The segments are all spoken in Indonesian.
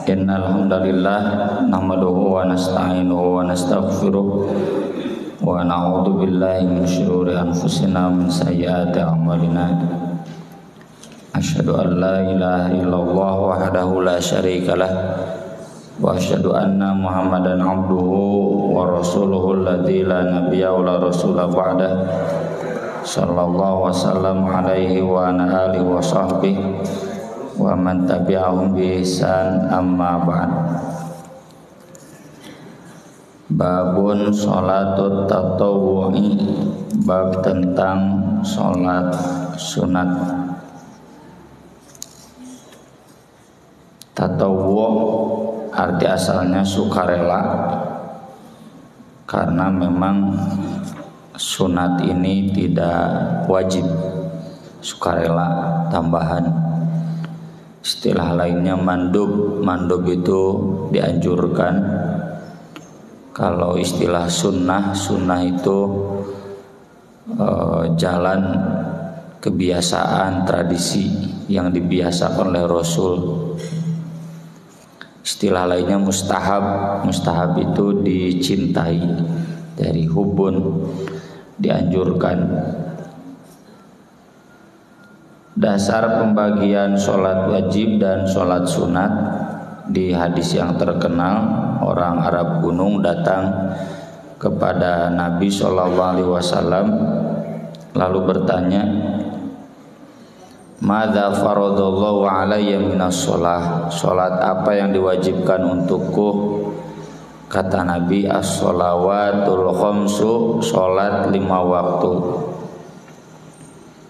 Innal hamdalillah nahmaduhu wa nasta'inuhu wa nastaghfiruh wa na'udzu billahi min shururi anfusina min sayyiati a'malina. Asyhadu an la ilaha illallah wahdahu la syarikalah wa asyhadu anna Muhammadan abduhu wa rasuluhu alladzi la nabiyya wa la rasula ba'dah. Sallallahu wasallam alaihi wa ala alihi wa sahbihi wa man tabi'ahum bi ihsan, amma ba'd. Babun sholatut tatawwu'i, bab tentang sholat sunat. Tatawwu' arti asalnya sukarela, karena memang sunat ini tidak wajib, sukarela tambahan. Istilah lainnya mandub. Mandub itu dianjurkan. Kalau istilah sunnah, sunnah itu jalan kebiasaan, tradisi yang dibiasakan oleh Rasul. Istilah lainnya mustahab. Mustahab itu dicintai, dari hubun, dianjurkan. Dasar pembagian sholat wajib dan sholat sunat di hadis yang terkenal, orang Arab gunung datang kepada Nabi SAW lalu bertanya, "Madza faradallahu alayya minas sholah?" Sholat apa yang diwajibkan untukku? Kata Nabi, "As-sholawatul khamsu," sholat 5 waktu.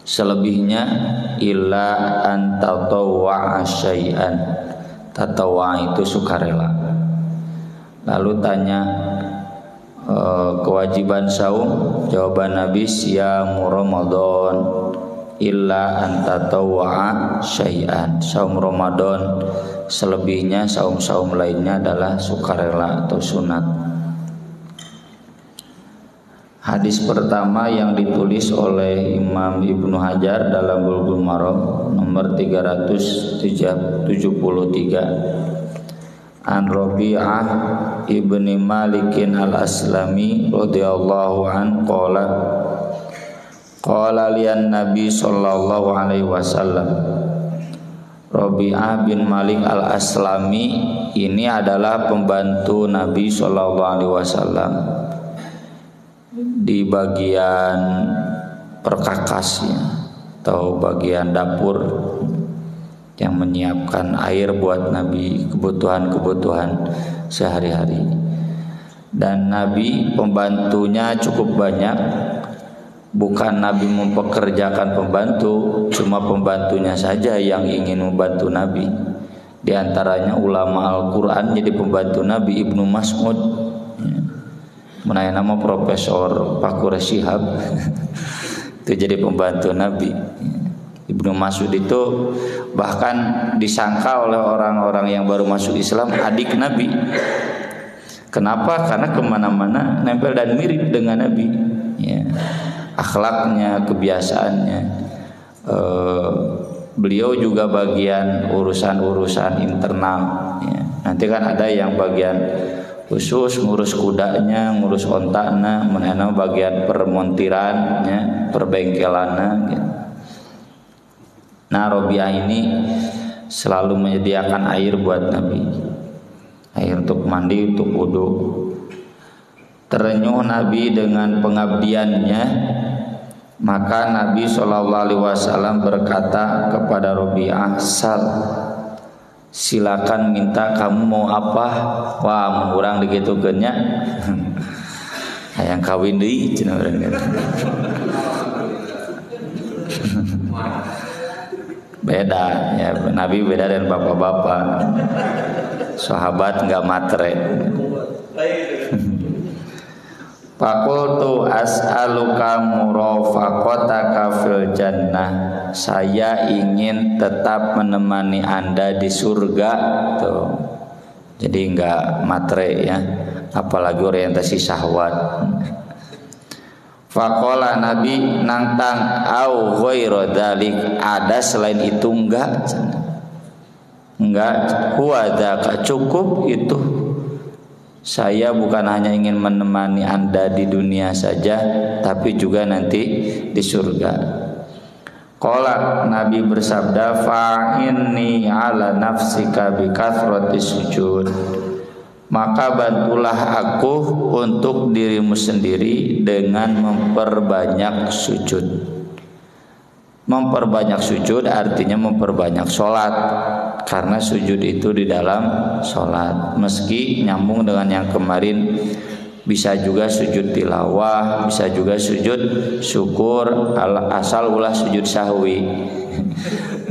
Selebihnya illa an tatawwa'a syai'an. Tatawwa' itu sukarela. Lalu tanya, kewajiban saum? Jawaban Nabi, siyamu Ramadan illa an tatawwa'a syai'an. Saum Ramadan, selebihnya saum-saum lainnya adalah sukarela atau sunat. Hadis pertama yang ditulis oleh Imam Ibnu Hajar dalam Bulughul Maram nomor 373, an Rabi'ah ibni Malikin al-Aslami radhiyallahu an qala lian Nabi sallallahu alaihi wasallam. Rabi'ah bin Malik al-Aslami ini adalah pembantu Nabi sallallahu alaihi wasallam di bagian perkakasnya atau bagian dapur yang menyiapkan air buat Nabi, kebutuhan-kebutuhan sehari-hari. Dan Nabi pembantunya cukup banyak. Bukan Nabi mempekerjakan pembantu, cuma pembantunya saja yang ingin membantu Nabi. Di antaranya ulama Al-Quran jadi pembantu Nabi, Ibnu Mas'ud. Menanya nama Profesor Pakure Shihab itu jadi pembantu Nabi. Ibnu Mas'ud itu bahkan disangka oleh orang-orang yang baru masuk Islam adik Nabi. Kenapa? Karena kemana-mana nempel dan mirip dengan Nabi, ya. Akhlaknya, kebiasaannya. Beliau juga bagian urusan-urusan internal, ya. Nanti kan ada yang bagian khusus ngurus kudanya, ngurus ontaknya, mengenai bagian permontirannya, perbengkelannya, gitu. Nah, Rabi'ah ini selalu menyediakan air buat Nabi, air untuk mandi, untuk wudu. Terenyuh Nabi dengan pengabdiannya, maka Nabi SAW berkata kepada Rabi'ah, "Sal, silakan minta, kamu mau apa?" Wah, mengurang digitukeunnya. Hayang kawin deui cenah urang. Beda ya, Nabi beda dengan bapak-bapak. Sahabat enggak matre. Faqultu as'aluka murafaqataka fil jannah. Saya ingin tetap menemani Anda di surga tuh. Jadi enggak matre ya, apalagi orientasi syahwat. Faqala Nabi nantang au ghairu dzalik, ada selain itu enggak? Enggak, huwa dzaka, cukup itu. Saya bukan hanya ingin menemani Anda di dunia saja, tapi juga nanti di surga. Qala, Nabi bersabda, fa'inni ala nafsika bi kathrati sujud. Maka bantulah aku untuk dirimu sendiri dengan memperbanyak sujud. Memperbanyak sujud artinya memperbanyak sholat, karena sujud itu di dalam sholat. Meski nyambung dengan yang kemarin, bisa juga sujud tilawah, bisa juga sujud syukur, asal ulah sujud sahwi.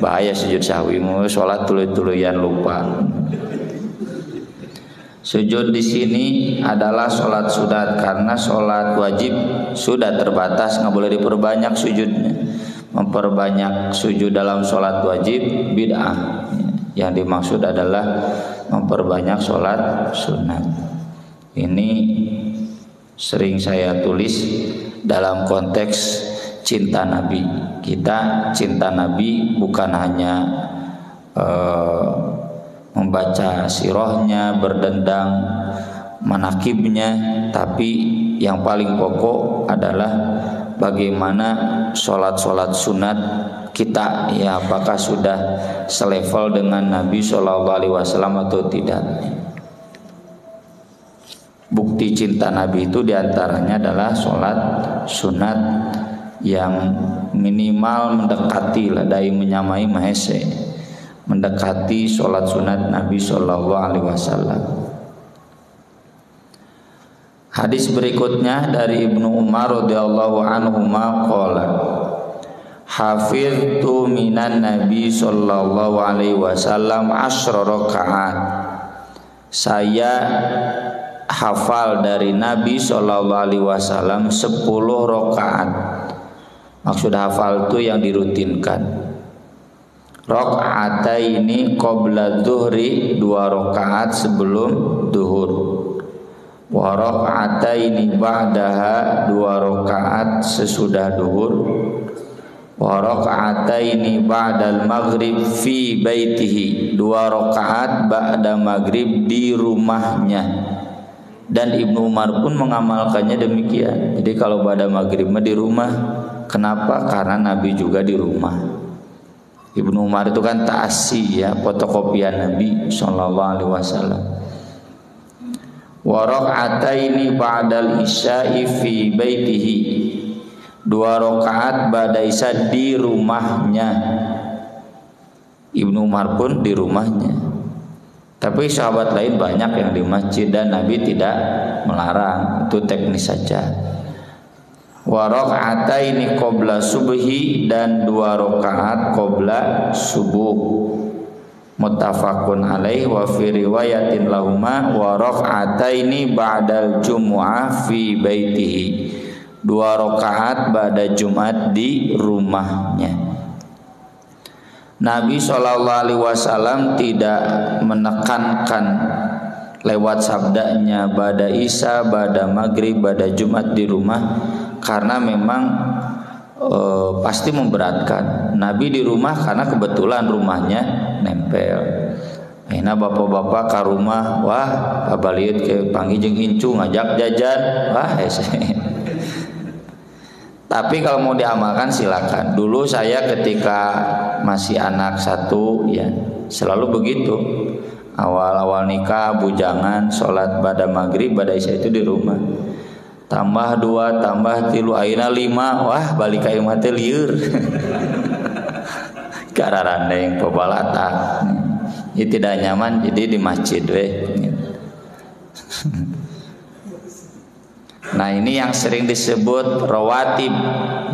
Bahaya sujud sahwi, mau sholat tuluy-tuluyan lupa. Sujud di sini adalah sholat sunat, karena sholat wajib sudah terbatas, nggak boleh diperbanyak sujudnya. Memperbanyak sujud dalam sholat wajib bid'ah. Yang dimaksud adalah memperbanyak sholat sunat. Ini sering saya tulis dalam konteks cinta Nabi. Kita cinta Nabi bukan hanya membaca sirahnya, berdendang manakibnya, tapi yang paling pokok adalah bagaimana sholat-sholat sunat kita, ya, apakah sudah selevel dengan Nabi SAW atau tidak. Bukti cinta Nabi itu diantaranya adalah sholat sunat yang minimal mendekati, ladai menyamai mahese, mendekati sholat sunat Nabi SAW. Hadis berikutnya dari Ibnu Umar radhiyallahu anhu qala, hafiztu minan Nabi sallallahu alaihi wasallam 10 rakaat. Saya hafal dari Nabi sallallahu alaihi wasallam 10 rakaat. Maksud hafal itu yang dirutinkan. Rakaataini qabla dzuhri, 2 rakaat sebelum duhur. Wa raka'ataini ba'daha, 2 rakaat sesudah duhur. Wa raka'ataini ba'dal maghrib fi baitihi, 2 rakaat ba'da maghrib di rumahnya. Dan Ibnu Umar pun mengamalkannya demikian. Jadi kalau ba'da maghrib di rumah. Kenapa? Karena Nabi juga di rumah. Ibnu Umar itu kan ta'asi, ya, fotokopian Nabi sallallahu alaihi wasallam. Wa raka'ataini ba'dal isya'i fi baitihi, 2 rakaat ba'da isya di rumahnya. Ibnu Umar pun di rumahnya. Tapi sahabat lain banyak yang di masjid dan Nabi tidak melarang, itu teknis saja. Wa raka'ataini qabla subhi, dan 2 rakaat qabla subuh. Muttafaqun alaih wa fi riwayatin lahuma wa raka'ataini ba'dal jumu'ah fi baitihi, 2 rakaat ba'da Jumat di rumahnya. Nabi SAW tidak menekankan lewat sabdanya ba'da isya, ba'da maghrib, ba'da Jumat di rumah, karena memang pasti memberatkan. Nabi di rumah karena kebetulan rumahnya nempel. Akhirnya bapak-bapak ke rumah, wah babaliut ke panggijeng incu ngajak jajan, wah Tapi kalau mau diamalkan silakan. Dulu saya ketika masih anak 1, ya, selalu begitu. Awal-awal nikah, bujangan, sholat pada maghrib, pada isya itu di rumah. Tambah 2, tambah 3, akhirnya 5, wah balik ke imah teh lieur. Kararandeng pebalata. Ini tidak nyaman, jadi di masjid weh. Nah, ini yang sering disebut rawatib,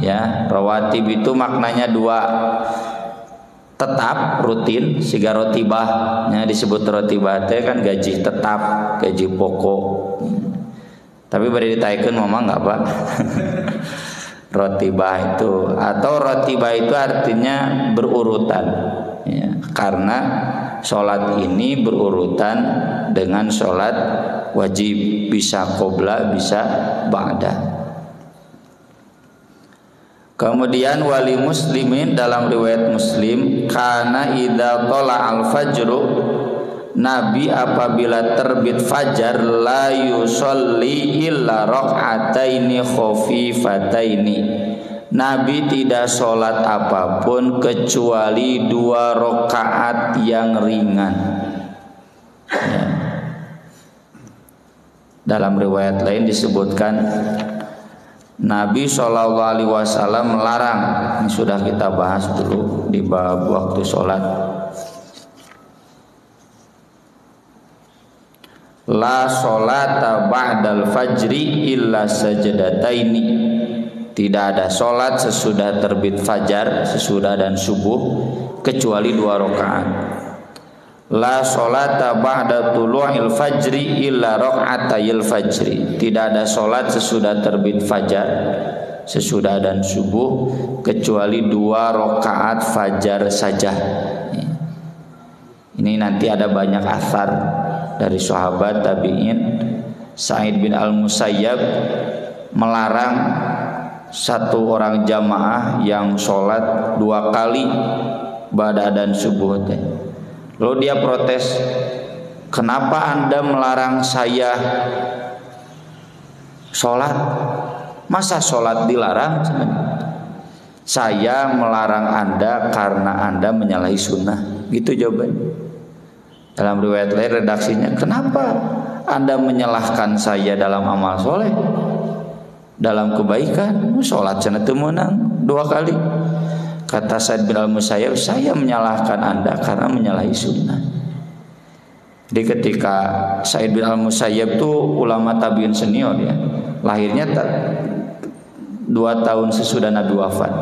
ya. Rawatib itu maknanya 2, tetap rutin, siga rotibah, ya, disebut rotibah teh kan gaji tetap, gaji pokok. Tapi beri ditaikun mama nggak Pak? Rotibah itu, atau rotibah itu artinya berurutan, ya, karena sholat ini berurutan dengan sholat wajib, bisa qobla, bisa ba'da. Kemudian wali muslimin dalam riwayat Muslim, kana idza tala al-fajru, Nabi apabila terbit fajar la yusolli illa rak'ataini khafifataini, Nabi tidak sholat apapun kecuali 2 rakaat yang ringan. Ya. Dalam riwayat lain disebutkan Nabi SAW melarang, ini sudah kita bahas dulu di bab waktu sholat. La sholata ba'dal fajri illa sajadataini, tidak ada sholat sesudah terbit fajar, sesudah dan subuh, kecuali 2 rakaat. La sholata ba'da tulu'il fajri illa rak'atayil fajri, tidak ada sholat sesudah terbit fajar, sesudah dan subuh, kecuali 2 rakaat fajar saja. Ini nanti ada banyak athar dari sahabat tabi'in. Sa'id bin al-Musayyab melarang satu orang jamaah yang sholat 2 kali ba'da dan subuh. Lalu dia protes, kenapa Anda melarang saya sholat? Masa sholat dilarang? Saya melarang Anda karena Anda menyalahi sunnah. Gitu jawabannya. Dalam riwayat lain redaksinya, kenapa Anda menyalahkan saya dalam amal soleh, dalam kebaikan? Sholat sana temenang 2 kali. Kata Sa'id bin al-Musayyab, saya menyalahkan Anda karena menyalahi sunnah. Jadi ketika Sa'id bin al-Musayyab itu ulama tabi'in senior ya, lahirnya 2 tahun sesudah Nabi wafat.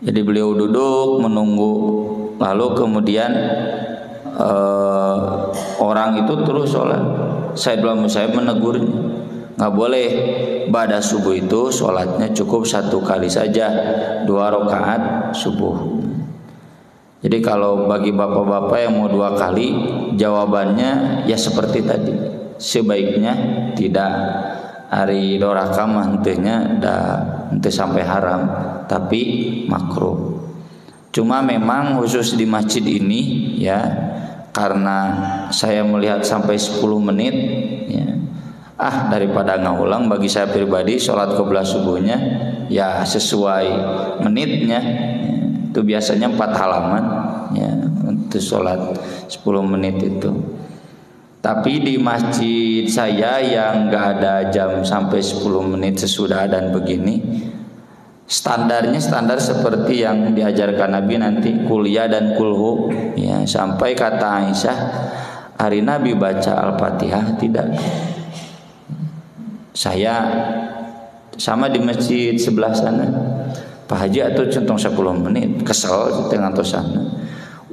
Jadi beliau duduk menunggu, lalu kemudian orang itu terus sholat. Sa'id bin al-Musayyab menegurnya, nggak boleh ba'da subuh itu sholatnya cukup 1 kali saja, 2 rakaat subuh. Jadi kalau bagi bapak-bapak yang mau 2 kali, jawabannya ya seperti tadi, sebaiknya tidak. Hari doraka mantenya ente sampai haram, tapi makruh. Cuma memang khusus di masjid ini ya, karena saya melihat sampai 10 menit ya, daripada ngulang, bagi saya pribadi sholat qobla subuhnya ya sesuai menitnya ya, itu biasanya 4 halaman ya, untuk sholat 10 menit itu. Tapi di masjid saya yang nggak ada jam sampai 10 menit sesudah dan begini, standarnya standar seperti yang diajarkan Nabi nanti, kuliah dan kulhu ya, sampai kata Aisyah, hari Nabi baca Al-Fatihah tidak. Saya sama di masjid sebelah sana, Pak Haji atau centong 10 menit, kesel dengan sana.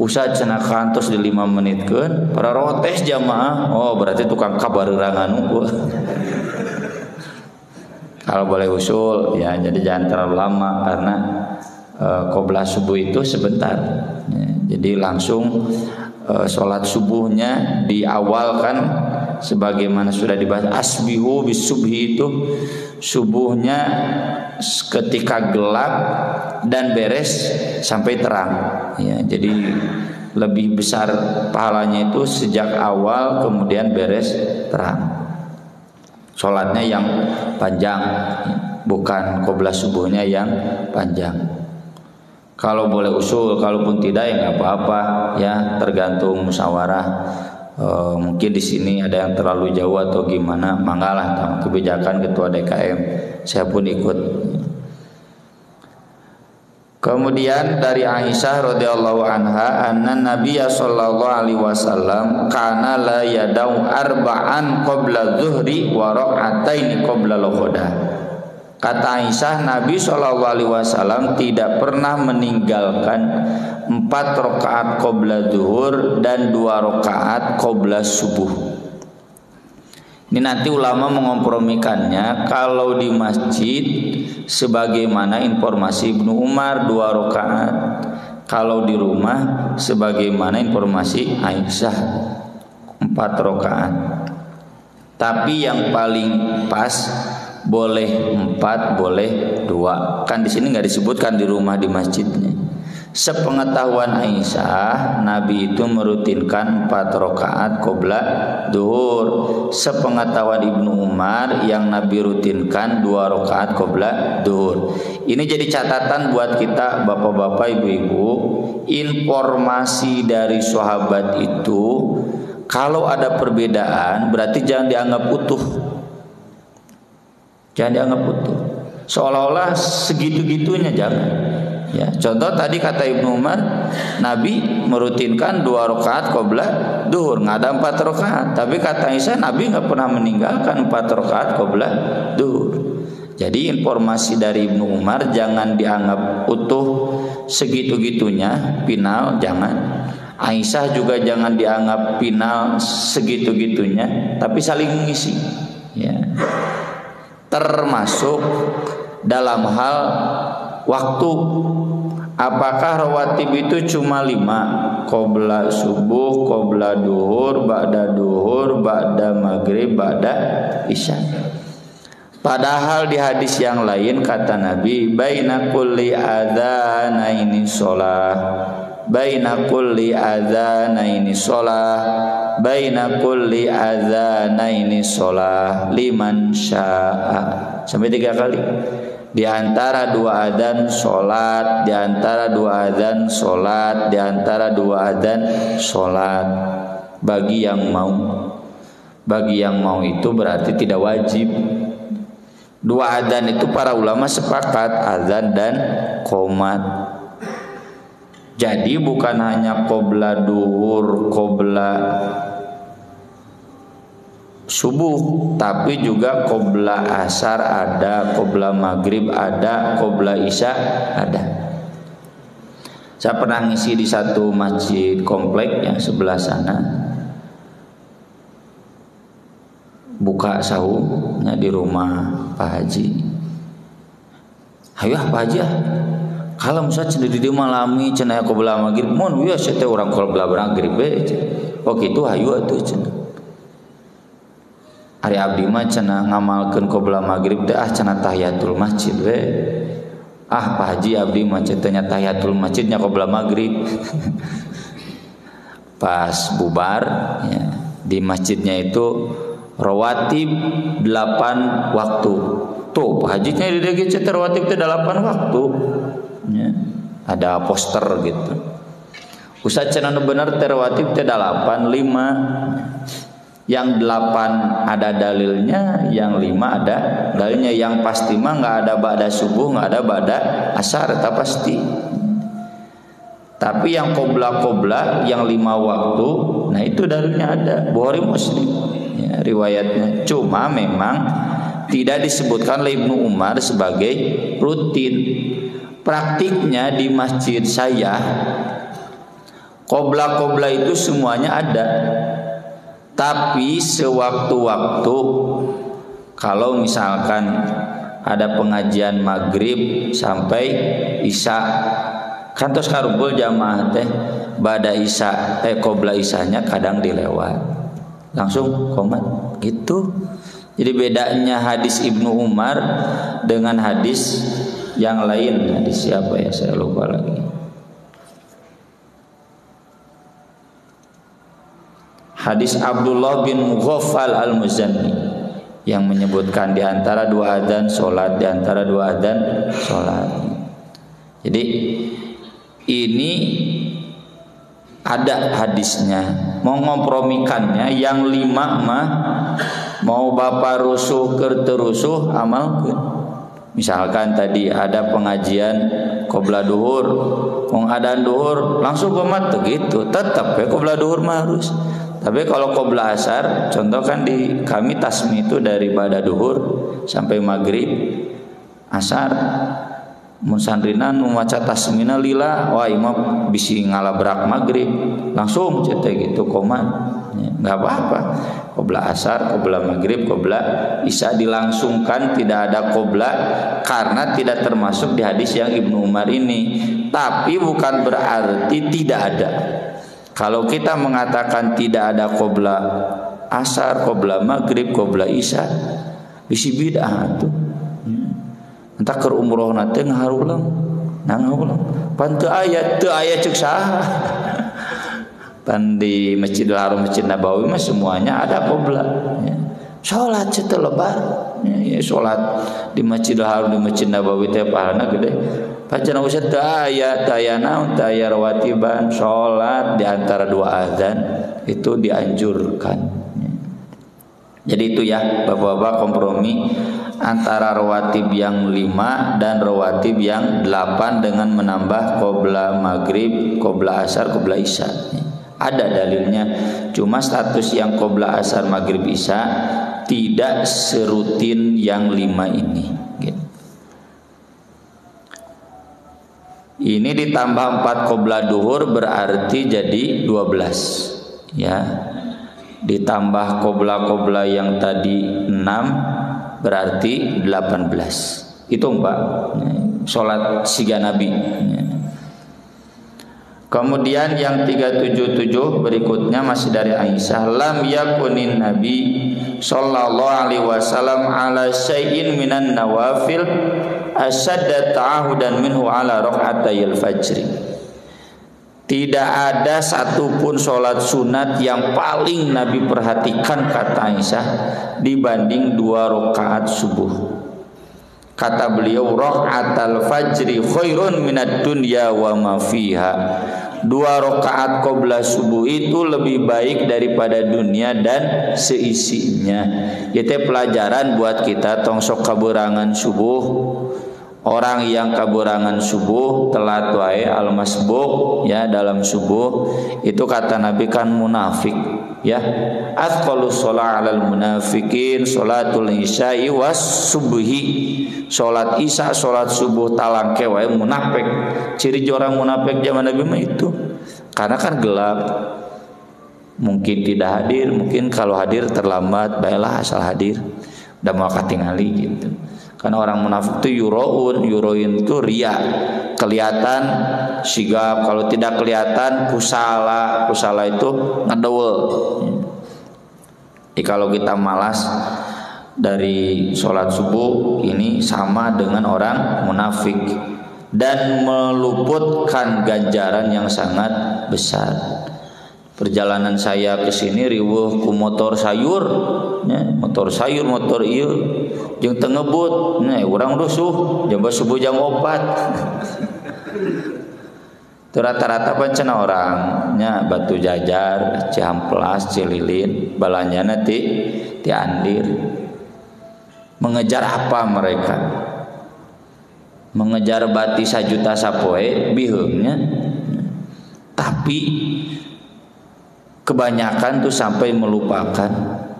Usah cenah kantos di 5 menit kan, para rotes jamaah, oh berarti tukang kabarerangan nunggu. Kalau boleh usul ya, jadi jangan terlalu lama karena qobla subuh itu sebentar. Ya, jadi langsung sholat subuhnya diawalkan sebagaimana sudah dibahas, asbihu bisubhi, itu subuhnya ketika gelap dan beres sampai terang ya, jadi lebih besar pahalanya itu sejak awal kemudian beres terang. Sholatnya yang panjang, bukan qobla subuhnya yang panjang. Kalau boleh usul, kalaupun tidak ya nggak apa-apa ya, tergantung musyawarah. Mungkin di sini ada yang terlalu jauh atau gimana, manggalah kebijakan ketua DKM, saya pun ikut. Kemudian dari Aisyah radhiyallahu anha, anna Nabiya sallallahu alaihi wasallam kana la yadau arba'an qabla zuhri wa rak'ataini qabla al-ghadah. Kata Aisyah, Nabi sallallahu alaihi wasallam tidak pernah meninggalkan 4 rakaat qabla zuhur dan 2 rakaat qabla subuh. Ini nanti ulama mengompromikannya, kalau di masjid sebagaimana informasi Ibnu Umar 2 rakaat, kalau di rumah sebagaimana informasi Aisyah 4 rakaat. Tapi yang paling pas boleh 4, boleh 2. Kan di sini nggak disebutkan di rumah di masjidnya. Sepengetahuan Aisyah, Nabi itu merutinkan 4 rakaat qobla duhur. Sepengetahuan Ibnu Umar, yang Nabi rutinkan 2 rakaat qobla duhur. Ini jadi catatan buat kita bapak-bapak, ibu-ibu. Informasi dari sahabat itu kalau ada perbedaan berarti jangan dianggap utuh. Jangan dianggap utuh. Seolah-olah segitu-gitunya, jangan. Ya, contoh tadi kata Ibnu Umar, Nabi merutinkan 2 rakaat qobla duhur, nggak ada 4 rakaat. Tapi kata Aisyah, Nabi nggak pernah meninggalkan 4 rakaat qobla duhur. Jadi informasi dari Ibnu Umar jangan dianggap utuh segitu-gitunya, final, jangan. Aisyah juga jangan dianggap final segitu-gitunya, tapi saling mengisi. Ya. Termasuk dalam hal waktu. Apakah rawatib itu cuma 5? Qobla subuh, qobla duhur, ba'da duhur, ba'da maghrib, ba'da isya. Padahal di hadis yang lain kata Nabi, baina kulli adzanaini shalah, baina kulli adzanaini shalah, baina kulli adzanaini shalah liman syaa. Sampai 3 kali. Di antara 2 adzan sholat, di antara 2 adzan sholat, di antara 2 adzan sholat. Bagi yang mau. Bagi yang mau itu berarti tidak wajib. 2 adzan itu para ulama sepakat, adzan dan qomat. Jadi bukan hanya qobla duhur, qobla subuh, tapi juga qobla asar ada, qobla maghrib ada, qobla isya ada. Saya pernah ngisi di satu masjid komplek yang sebelah sana. Buka sahurnya di rumah Pak Haji. Ayo Pak Haji, kalau misalnya cenah di malami cenah qobla maghrib, mun ya saya orang qobla maghrib oh gitu hayu atuh cenah. Ari abdi mah cenah ngamalkeun qobla maghrib teh cenah tahiyatul masjid we. Pak Haji abdi mah cenah tahiyatul masjidnya qobla maghrib. Pas bubar ya, di masjidnya itu rawatib 8 waktu. Tuh Pak Haji nya di dieu cenah rawatib teh 8 waktu. Ya, ada poster gitu. Ustaz cenah nu bener teh rawatib teh 8 5. Yang 8 ada dalilnya, yang 5 ada dalilnya. Yang pasti mah nggak ada ba'da subuh, nggak ada ba'da asar, tak pasti. Tapi yang qobla yang 5 waktu, nah itu dalilnya ada, Bukhari Muslim ya, riwayatnya. Cuma memang tidak disebutkan oleh Ibnu Umar sebagai rutin. Praktiknya di masjid saya qobla itu semuanya ada. Tapi sewaktu-waktu kalau misalkan ada pengajian maghrib sampai isya, kan tos karumpul jamaah teh bada isya qobla isyanya kadang dilewat langsung qomat gitu. Jadi bedanya hadis Ibnu Umar dengan hadis yang lain. Hadis siapa ya, saya lupa lagi. Hadis Abdullah bin Mughaffal al-Muzanni yang menyebutkan di antara 2 adzan sholat, di antara 2 adzan sholat. Jadi ini ada hadisnya. Mau ngompromikannya yang 5 mah mau bapak rusuh kerterusuh amalkeun. Misalkan tadi ada pengajian qobla duhur, mau adzan duhur langsung qomat gitu, tetap ya qobla duhur mah harus. Tapi kalau qobla asar, contoh kan di kami tasmi itu dari ba'da duhur sampai maghrib, asar. Mun sandrinan maca tasmina lila, wah imam bisi ngalabrak maghrib, langsung cetek gitu qomat. Ya, enggak apa-apa. Qobla asar, qobla maghrib, qobla isya dilangsungkan, tidak ada qobla karena tidak termasuk di hadis yang Ibnu Umar ini. Tapi bukan berarti tidak ada. Kalau kita mengatakan tidak ada qobla asar, qobla maghrib, qobla isya, bisi bid'ah tuh. Entah keur umroh teh ngaharulang, nangahulang. Pan teu aya ceuk saha. Pan di Masjidil Haram, Masjid Nabawi mah semuanya ada qiblat. Ya. Salat setelah lebar, ya, salat di Masjidil Haram, di Masjid Nabawi teh pahalana gede. Pancen usah teu aya naon teu aya rawatiban, salat di antara dua azan itu dianjurkan. Ya. Jadi itu ya, Bapak-bapak, kompromi antara rawatib yang 5 dan rawatib yang 8 dengan menambah qiblah maghrib, qiblah asar, qiblah isya. Ada dalilnya, cuma status yang qiblah asar, maghrib, isya tidak serutin yang 5 ini. Ini ditambah 4 qiblah duhur berarti jadi 12. Ya. Ditambah qiblah yang tadi 6 berarti 18. Itu Mbak, salat siga Nabi. Kemudian yang 377 berikutnya masih dari Aisyah, lam yakunin Nabi sallallahu alaihi wasallam ala syai'in minan nawafil asyadda ta'ahudan minhu ala rakaatayil fajri. Tidak ada satupun sholat sunat yang paling Nabi perhatikan, kata Aisyah, dibanding 2 rakaat subuh. Kata beliau, rakaatul fajri khairun minad dunya wa ma fiha. 2 rakaat qiblah subuh itu lebih baik daripada dunia dan seisinya. Itu pelajaran buat kita, tong sok kaburangan subuh. Orang yang kaburangan subuh telat wae al-masbuk ya dalam subuh itu kata Nabi kan munafik ya. Athqalus shalah 'alal munafiqin sholatul isya'i was subhi. Salat isya, salat subuh talangke wae munafik. Ciri orang munafik zaman Nabi mah itu. Karena kan gelap. Mungkin tidak hadir, mungkin kalau hadir terlambat, baiklah asal hadir. Udah mau katingali gitu. Karena orang munafik itu yuroin itu ria, kelihatan sigap, kalau tidak kelihatan kusala itu ngedewel. Jadi kalau kita malas dari sholat subuh ini sama dengan orang munafik dan meluputkan ganjaran yang sangat besar. Perjalanan saya ke sini riweuh ku motor sayur, ya, motor ieu jeung teu ngebut, urang rusuh jam subuh jam 4. Rata-rata pancen orangnya Batu Jajar, Ciamplas, Cililin, balanyana ti Andir. Mengejar apa mereka? Mengejar bati 1 juta sapoe biheungnya. Tapi kebanyakan tuh sampai melupakan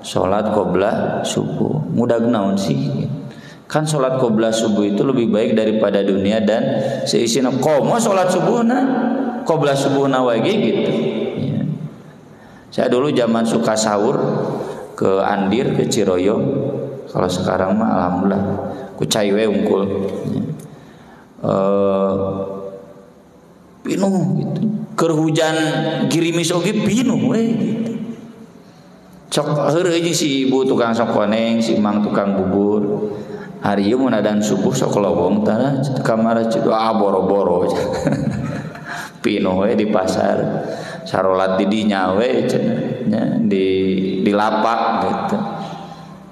sholat qiblah subuh. Mudah naon sih? Kan sholat qiblah subuh itu lebih baik daripada dunia dan seisina. Komo sholat subuhna, qiblah subuhna wae gitu. Ya. Saya dulu zaman suka sahur ke Andir, ke Ciroyong. Kalau sekarang mah alhamdulillah ku cai we unggul. Ya. Pinuh gitu. Keur hujan girimis oge pinuh we gitu. Sok heureuh jeung si ibu tukang sok koneng, si mang tukang bubur. Hari ieu mun adzan subuh sok lowong tah kamar boro-boro. Pinuh we di pasar. Sarolat di dinya we cenah di lapak gitu.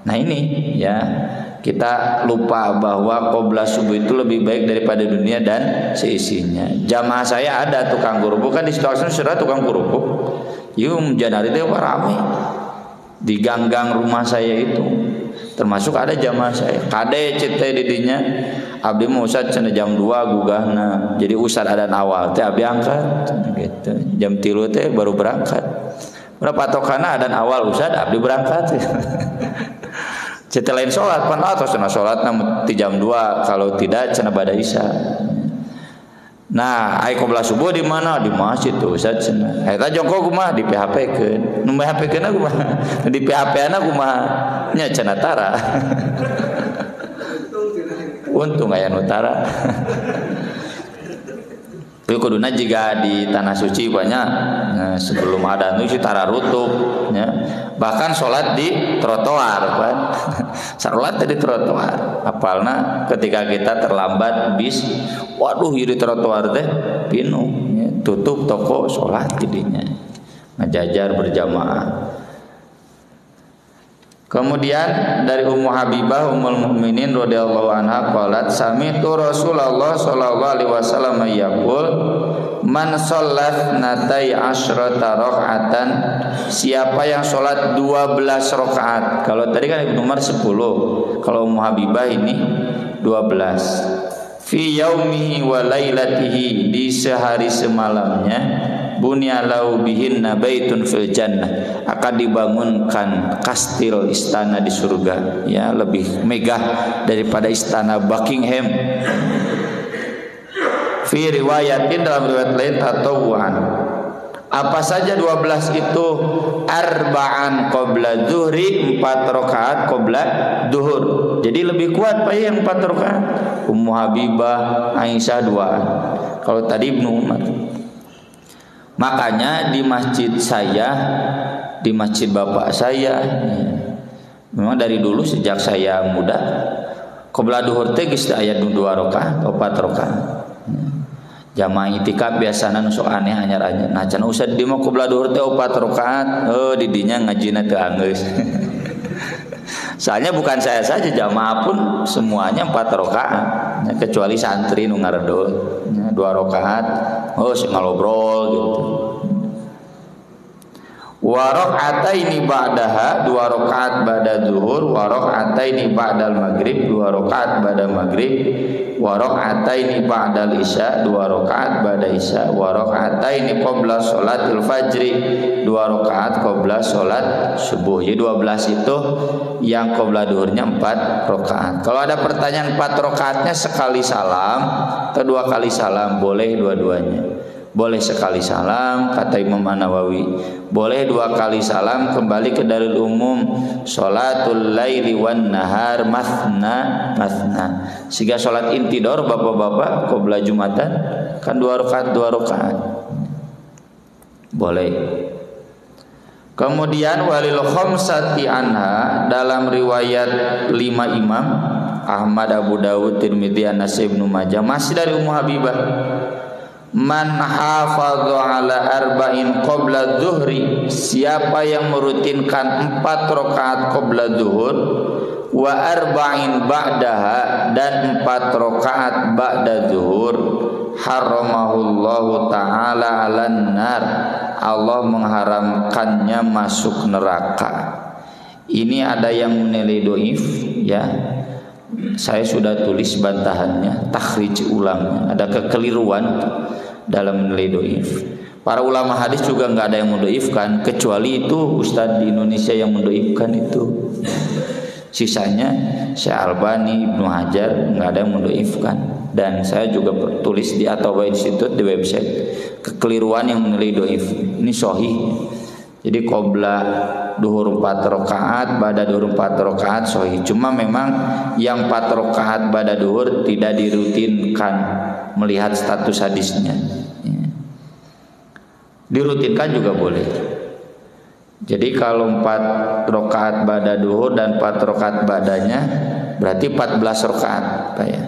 Nah ini ya, kita lupa bahwa qiblah subuh itu lebih baik daripada dunia dan seisinya. Jamaah saya ada tukang kerupuk, kan di situasi sudah tukang kerupuk. Yum janari teh rame di gang-gang rumah saya itu. Termasuk ada jamaah saya. Kade cete di dinya. Abdi mau ustad cenah jam 2 gugahna. Jadi ustad adzan awal teh abdi angkat gitu. Jam 3 teh baru berangkat. Berapa tokana adzan awal ustad abdi berangkat. Setelah sholat pan atau cenah sholatna di jam 2, kalau tidak cenah bada isya. Nah, ai qiblah subuh di mana? Di masjid tuh Ustaz cenah. Eta jongkok kumaha di PHP-keun. Nu PHP-keunna kumaha? Di PHP-na kumaha? Nya cenah tara. Untung aya nu tara. Tapi kuduna jika di tanah suci banyak sebelum ada itu tara rutub ya. Bahkan sholat di trotoar kan. Sholat di trotoar. Apalna ketika kita terlambat bis, waduh di trotoar teh pinu ya. Tutup toko sholat jadinya. Ngajajar berjamaah. Kemudian dari Ummu Habibah Ummul Mukminin radhiyallahu anha qalat sami'tu Rasulullah sallallahu alaihi wasallam yaqul man shallat natai asyrata rakaatan, siapa yang salat 12 rakaat. Kalau tadi kan Ibnu Umar 10, kalau Ummu Habibah ini 12. Fi yaumihi wa lailatihi, di sehari semalamnya, bunyalau bihinna baitun fil jannah, akan dibangunkan kastil istana di surga ya, lebih megah daripada istana Buckingham. Fi riwayatin, dalam riwayat lain, tatawuan. Apa saja 12 itu? Arba'an qabla zuhri, 4 rakaat qabla duhur. Jadi lebih kuat Pak yang 4 rakaat. Ummu Habibah, Aisyah 2. Kalau tadi Ibnu Umar. Makanya di masjid saya, di masjid bapak saya, memang dari dulu sejak saya muda, qabla duhur teh geus aya 2 rakaat, 4 rakaat. Jamaah itikaf biasana nu sok aneh anyar-anyar. Nah, can usah di mah qabla duhur teh 4 rakaat, di dinya ngajina teu anggeus. Soalnya bukan saya saja, jamaah pun semuanya 4 rakaat, ya, kecuali santri nu ngaredol, ya, 2 rakaat, ngalobrol gitu. Wa raka'ataini ba'daha, 2 rakaat ba'da zuhur, wa raka'ataini ba'dal maghrib, 2 rakaat ba'da maghrib, wa raka'ataini ba'dal isya, 2 rakaat ba'da isya, wa raka'ataini qabla sholatil fajri, 2 rakaat qabla sholat subuh. Jadi 12 itu yang qabla duhurnya 4 rakaat. Kalau ada pertanyaan 4 rakaatnya sekali salam atau 2 kali salam, boleh dua-duanya. Boleh sekali salam, kata Imam An-Nawawi. Boleh 2 kali salam, kembali ke dalil umum. Sholatul laili wan nahar mathna mathna. Sehingga sholat intidor bapak-bapak qabla Jumatan kan 2 rakaat 2 rakaat. Boleh. Kemudian walil khamsati anha, dalam riwayat 5 imam Ahmad, Abu Dawud, Tirmidzi, An-Nasai, Ibnu Majah, masih dari Ummu Habibah. Man hafadhu ala arba'in qabla dhuhri, siapa yang merutinkan 4 rakaat qabla zuhur, wa arba'in ba'daha, dan 4 rakaat ba'da zuhur, haramahullahu ta'ala 'alan nar, Allah mengharamkannya masuk neraka. Ini ada yang menilai doif ya. Saya sudah tulis bantahannya, takhrij ulangnya, ada kekeliruan dalam menilai doif. Para ulama hadis juga nggak ada yang mendoifkan, kecuali itu Ustadz di Indonesia yang mendoifkan itu. Sisanya Syekh Albani, Ibnu Hajar, nggak ada yang mendoifkan. Dan saya juga tulis di At-Tawbah Institute di website, kekeliruan yang menilai doif ini sahih. Jadi qabla duhur 4 rakaat, ba'da duhur 4 rakaat sahih. Cuma memang yang 4 rakaat ba'da duhur tidak dirutinkan melihat status hadisnya. Dirutinkan juga boleh. Jadi kalau 4 rakaat ba'da duhur dan 4 rakaat ba'danya berarti 14 rakaat, Pak ya.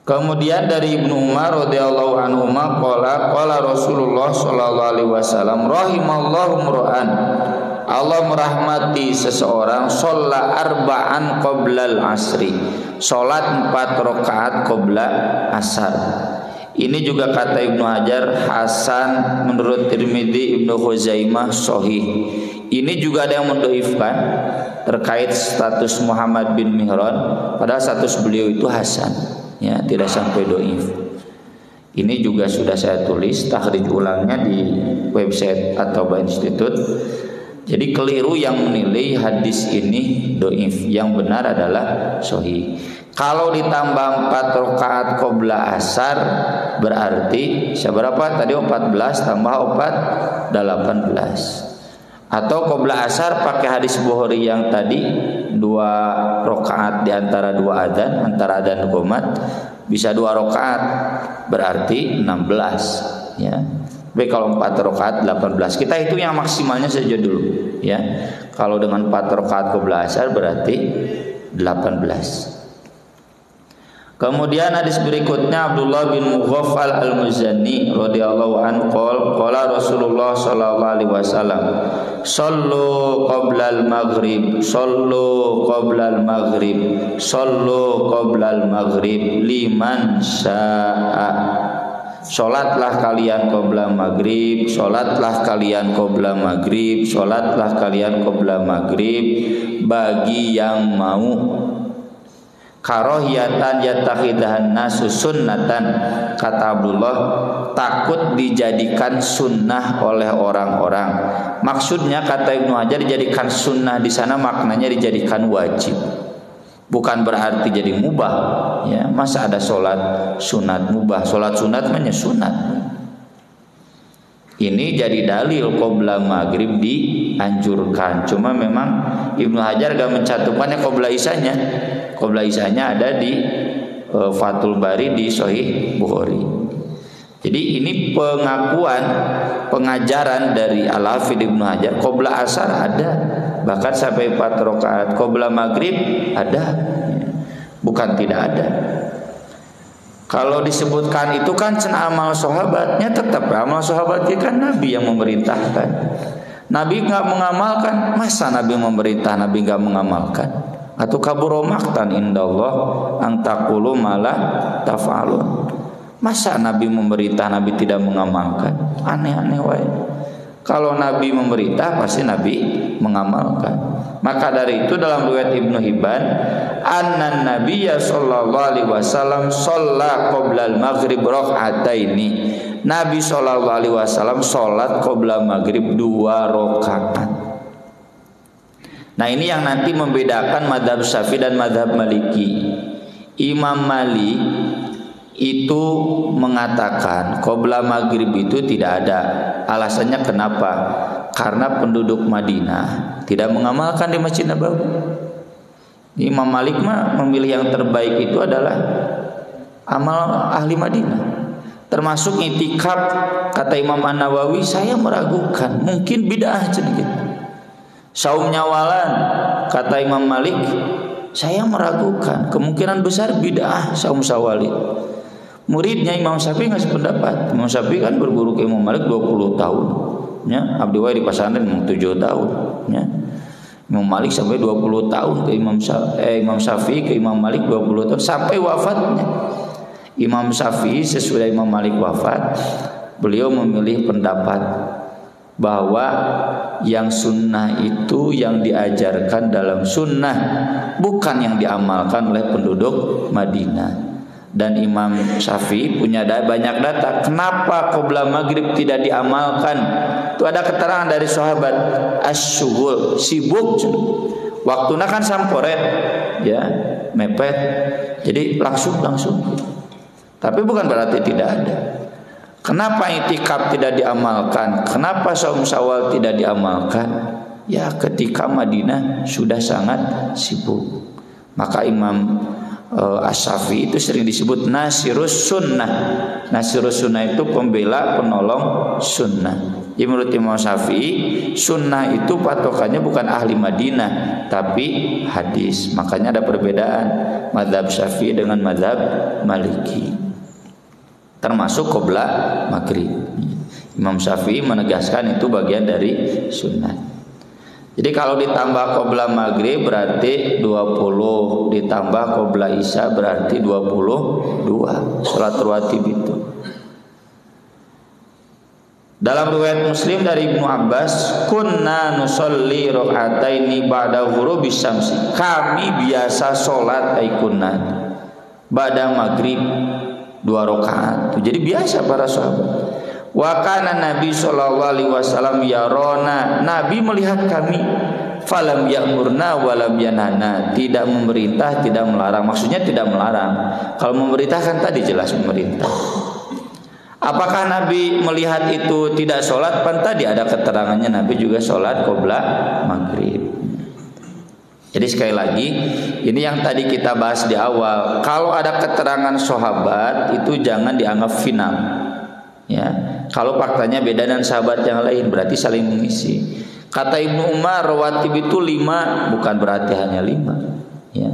Kemudian dari Ibnu Umar radhiyallahu anhu qala Rasulullah sallallahu alaihi wasallam, rahimallahu mur'an, Allah merahmati seseorang, shalla arba'an qoblal asri, salat 4 rakaat qabla asar. Ini juga kata Ibnu Hajar hasan, menurut Tirmidzi, Ibnu Khuzaimah sahih. Ini juga ada yang mendoifkan terkait status Muhammad bin Mihran, padahal status beliau itu hasan. Ya, tidak sampai doif. Ini juga sudah saya tulis takhrij ulangnya di website At-Tawbah Institute. Jadi keliru yang menilai hadis ini doif, yang benar adalah sahih. Kalau ditambah 4 rakaat qabla asar berarti seberapa tadi? 14 tambah 4 18. Atau qabla asar pakai hadis Bukhari yang tadi 12 rakaat di antara 2 adzan, antara adzan dan qomat bisa 2 rakaat, berarti 16 ya. Tapi kalau 4 rakaat 18. Kita hitung yang maksimalnya saja dulu ya. Kalau dengan 4 rakaat qabla asar berarti 18. Kemudian hadis berikutnya Abdullah bin Mughaffal al-Muzani radhiyallahu anhu qala Rasulullah sallallahu alaihi wasallam sallu qabla al-maghrib sallu qabla al-maghrib sallu qabla al-maghrib liman syaa. Salatlah kalian qabla maghrib, salatlah kalian qabla maghrib, salatlah kalian qabla maghrib bagi yang mau. Karohiyatan yatakhidahan nasu sunnatan, kata Abdullah, takut dijadikan sunnah oleh orang-orang. Maksudnya kata Ibnu Hajar, dijadikan sunnah di sana maknanya dijadikan wajib, bukan berarti jadi mubah ya. Masa ada sholat sunat mubah? Sholat sunat namanya sunat. Ini jadi dalil qabla maghrib dianjurkan. Cuma memang Ibnu Hajar gak mencantumkannya qabla isanya. Qabla isanya ada di Fathul Bari di Sahih Bukhari. Jadi ini pengakuan, pengajaran dari Al-Hafidz Ibnu Hajar. Qabla asar ada, bahkan sampai 4 rakaat. Qabla maghrib ada, bukan tidak ada. Kalau disebutkan itu kan amal sahabatnya, tetap amal sahabatnya kan Nabi yang memerintahkan. Nabi nggak mengamalkan, masa Nabi memerintah Nabi nggak mengamalkan? Atau kaburo maktan indallah ang taqulu malah taf'alun. Masa Nabi memerintah Nabi tidak mengamalkan? Aneh-aneh wae. Kalau Nabi memerintah pasti Nabi mengamalkan. Maka dari itu dalam riwayat Ibnu Hibban, anna nabiyya sallallahu alaihi wasallam shalla qabla al-maghrib rak'ataini. Nabi sallallahu alaihi wasallam salat qabla maghrib 2 rakaat. Nah, ini yang nanti membedakan mazhab Syafi'i dan mazhab Maliki. Imam Malik itu mengatakan qabla maghrib itu tidak ada. Alasannya kenapa? Karena penduduk Madinah tidak mengamalkan di Masjid Nabawi. Imam Malik mah memilih yang terbaik itu adalah amal ahli Madinah. Termasuk itikaf, kata Imam An-Nawawi, saya meragukan, mungkin bid'ah sedikit. Saum nyawalan, kata Imam Malik, saya meragukan, kemungkinan besar bid'ah saum syawali. Muridnya Imam Syafi'i nggak sependapat. Imam Syafi'i kan berguru ke Imam Malik 20 tahun. Ya, abdi wae di pesantren 7 tahun. Ya. Imam Malik sampai 20 tahun ke Imam Syafi'i ke Imam Malik 20 tahun sampai wafatnya. Imam Syafi'i sesudah Imam Malik wafat, beliau memilih pendapat bahwa yang sunnah itu yang diajarkan dalam sunnah, bukan yang diamalkan oleh penduduk Madinah. Dan Imam Syafi'i punya banyak data kenapa qabla maghrib tidak diamalkan. Itu ada keterangan dari sahabat, asyghul, sibuk, waktuna kan samporet ya, mepet, jadi langsung. Tapi bukan berarti tidak ada. Kenapa itikaf tidak diamalkan? Kenapa saum syawal tidak diamalkan? Ya, ketika Madinah sudah sangat sibuk. Maka Imam Asy-Syafi'i itu sering disebut nasirus sunnah. Nasirus sunnah itu pembela, penolong sunnah. Jadi menurut Imam Syafi'i, sunnah itu patokannya bukan ahli Madinah, tapi hadis. Makanya ada perbedaan mazhab Syafi'i dengan mazhab Maliki. Termasuk qabla maghrib. Imam Syafi'i menegaskan itu bagian dari sunnah. Jadi kalau ditambah qabla maghrib berarti 20, ditambah qabla isya berarti 22. Salat rawatib itu. Dalam riwayat Muslim dari Ibnu Abbas, kunna nusolli raka'ataini ba'da ghurubis syamsi. Kami biasa salat kunna ba'da maghrib 2 rakaat. Jadi biasa para sahabat. Wa kana Nabi sallallahu alaihi wasallam yarona, Nabi melihat kami, falam ya'murna wa lam yanhana, tidak memerintah, tidak melarang. Maksudnya tidak melarang. Kalau memerintah kan tadi jelas memerintah. Apakah Nabi melihat itu tidak sholat? Kan tadi ada keterangannya Nabi juga sholat qabla maghrib. Jadi sekali lagi, ini yang tadi kita bahas di awal. Kalau ada keterangan sahabat itu jangan dianggap final. Ya, kalau faktanya beda dan sahabat yang lain berarti saling mengisi. Kata Ibnu Umar, rawatib itu 5, bukan berarti hanya 5. Ya,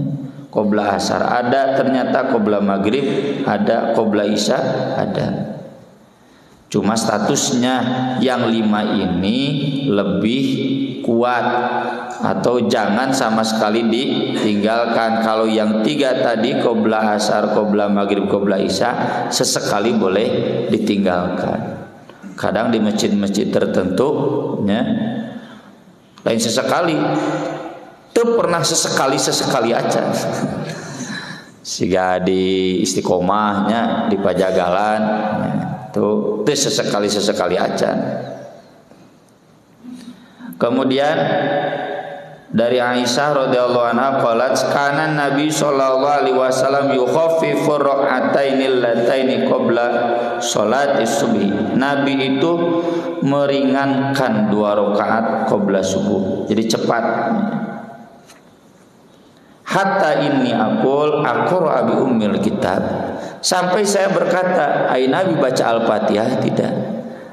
qobla asar ada, ternyata qobla maghrib ada, qobla isya ada. Cuma statusnya yang 5 ini lebih kuat atau jangan sama sekali ditinggalkan. Kalau yang 3 tadi qobla asar, qobla maghrib, qobla isya sesekali boleh ditinggalkan. Kadang di masjid-masjid tertentu ya, lain sesekali, itu pernah sesekali aja. Siga di Istiqomahnya di Pajagalan ya, tuh sesekali aja. Kemudian dari Aisyah radhiyallahu anha qalat kana Nabi sallallahu alaihi wasallam yukhaffifu rak'ataini allataini qabla salati subhi. Nabi itu meringankan 2 rakaat qabla subuh. Jadi cepat. Hatta inni aqul aqra bi ummil kitab. Sampai saya berkata, "Ai Nabi baca Al-Fatihah?" Tidak.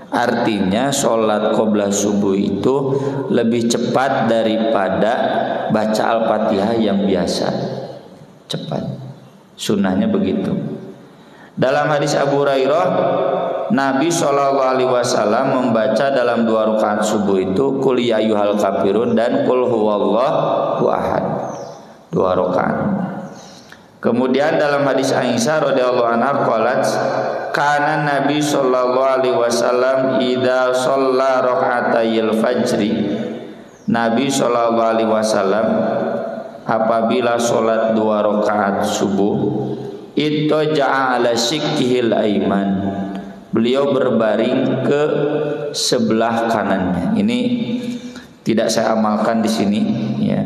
Artinya sholat qabla subuh itu lebih cepat daripada baca Al-Fatihah yang biasa. Cepat. Sunnahnya begitu. Dalam hadis Abu Hurairah, Nabi SAW membaca dalam 2 rakaat subuh itu Qul ya ayyuhal kafirun dan Qul huwallahu ahad. 2 rakaat. Kemudian dalam hadis Aisyah radhiyallahu anha qalat kana Nabi sallallahu alaihi wasallam idza shalla rak'atayil fajri. Nabi sallallahu alaihi wasallam apabila salat 2 rakaat subuh itu ja'ala shikkihil aiman. Beliau berbaring ke sebelah kanannya. Ini tidak saya amalkan di sini ya.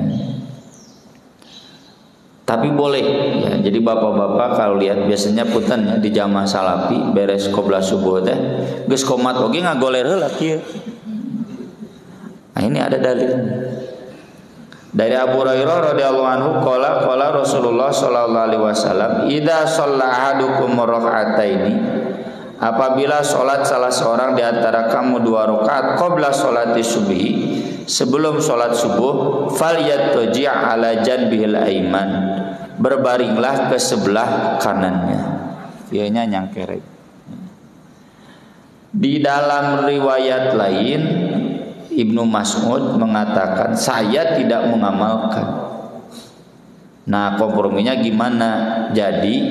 Tapi boleh ya. Jadi bapak-bapak kalau lihat biasanya punten ya di jamaah salafi beres qobla subuh teh geus qomat oge ngagoler heula kieu. Nah, ini ada dalil. Dari Abu Hurairah radhiyallahu anhu qala Rasulullah sallallahu alaihi wasallam idza shalla ahadukum rak'ataini, apabila salat salah seorang di antara kamu 2 rakaat qabla sholati subhi, sebelum salat subuh, falyattaji' ala janbihil aiman, berbaringlah ke sebelah kanannya. Ieunya nyangkere. Di dalam riwayat lain Ibnu Mas'ud mengatakan saya tidak mengamalkan. Nah, komprominya gimana? Jadi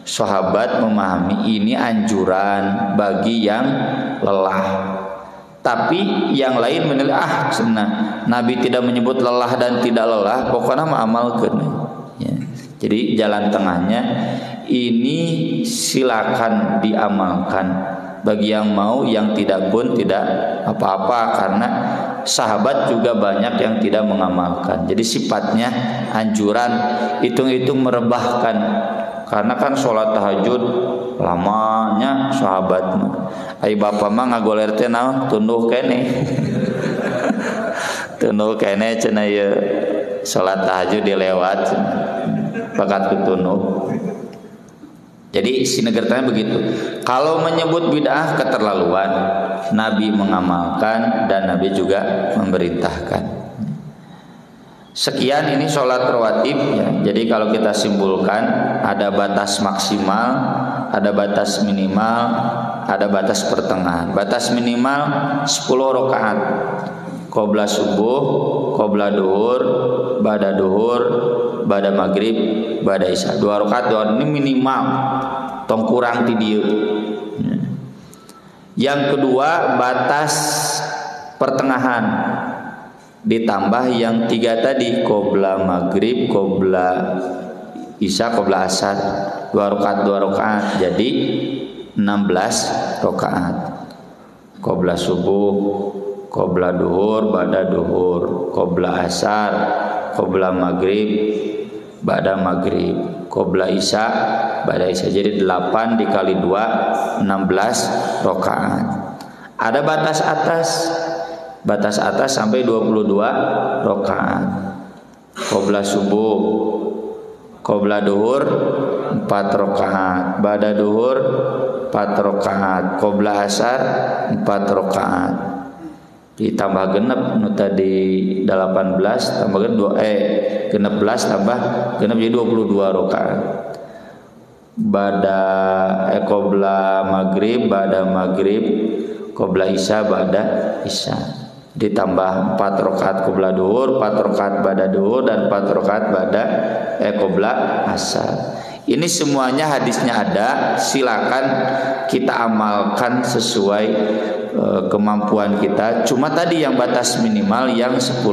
sahabat memahami ini anjuran bagi yang lelah. Tapi yang lain menilai senang. Nabi tidak menyebut lelah dan tidak lelah, pokoknya mengamalkan. Ya. Jadi jalan tengahnya ini silakan diamalkan. Bagi yang mau, yang tidak pun tidak apa-apa, karena sahabat juga banyak yang tidak mengamalkan. Jadi sifatnya anjuran, hitung-hitung merebahkan. Karena kan sholat tahajud lamanya sahabat. Ai bapak mah ngagoler teh naon tunduh kene. Tunduh kene cenah ieu sholat tahajud dilewat. Bakat tunduh. Jadi sinegertanya begitu. Kalau menyebut bid'ah keterlaluan, Nabi mengamalkan dan Nabi juga memerintahkan. Sekian ini sholat rawatib ya. Jadi kalau kita simpulkan ada batas maksimal, ada batas minimal, ada batas pertengahan. Batas minimal 10 rakaat. Qobla subuh, qobla duhur, ba'da duhur, ba'da maghrib, ba'da isya. 2 rakaat ini minimal. Tong kurang ti dieu. Yang kedua batas pertengahan. Ditambah yang 3 tadi, qobla maghrib, qobla isya, qobla asar, 2 rakaat, jadi 16 rakaat. Qobla subuh, qobla duhur, ba'da duhur, qobla asar, qobla maghrib, ba'da maghrib, qobla isya, ba'da isya. Jadi 8 dikali 2 16 rakaat. Ada batas atas sampai 22 rakaat. Qobla subuh, qobla duhur 4 rakaat, ba'da duhur 4 rakaat, qobla asar 4 rakaat. Ditambah genep nu tadi 18 tambah genep 16 tambah genep jadi 22 rakaat. Ba'da qobla maghrib, ba'da maghrib, qobla isya, ba'da isya. Ditambah 4 rakaat qobla duhur, 4 rakaat ba'da duhur, dan 4 rakaat ba'da qobla asar. Ini semuanya hadisnya ada, silakan kita amalkan sesuai kemampuan kita. Cuma tadi yang batas minimal yang 10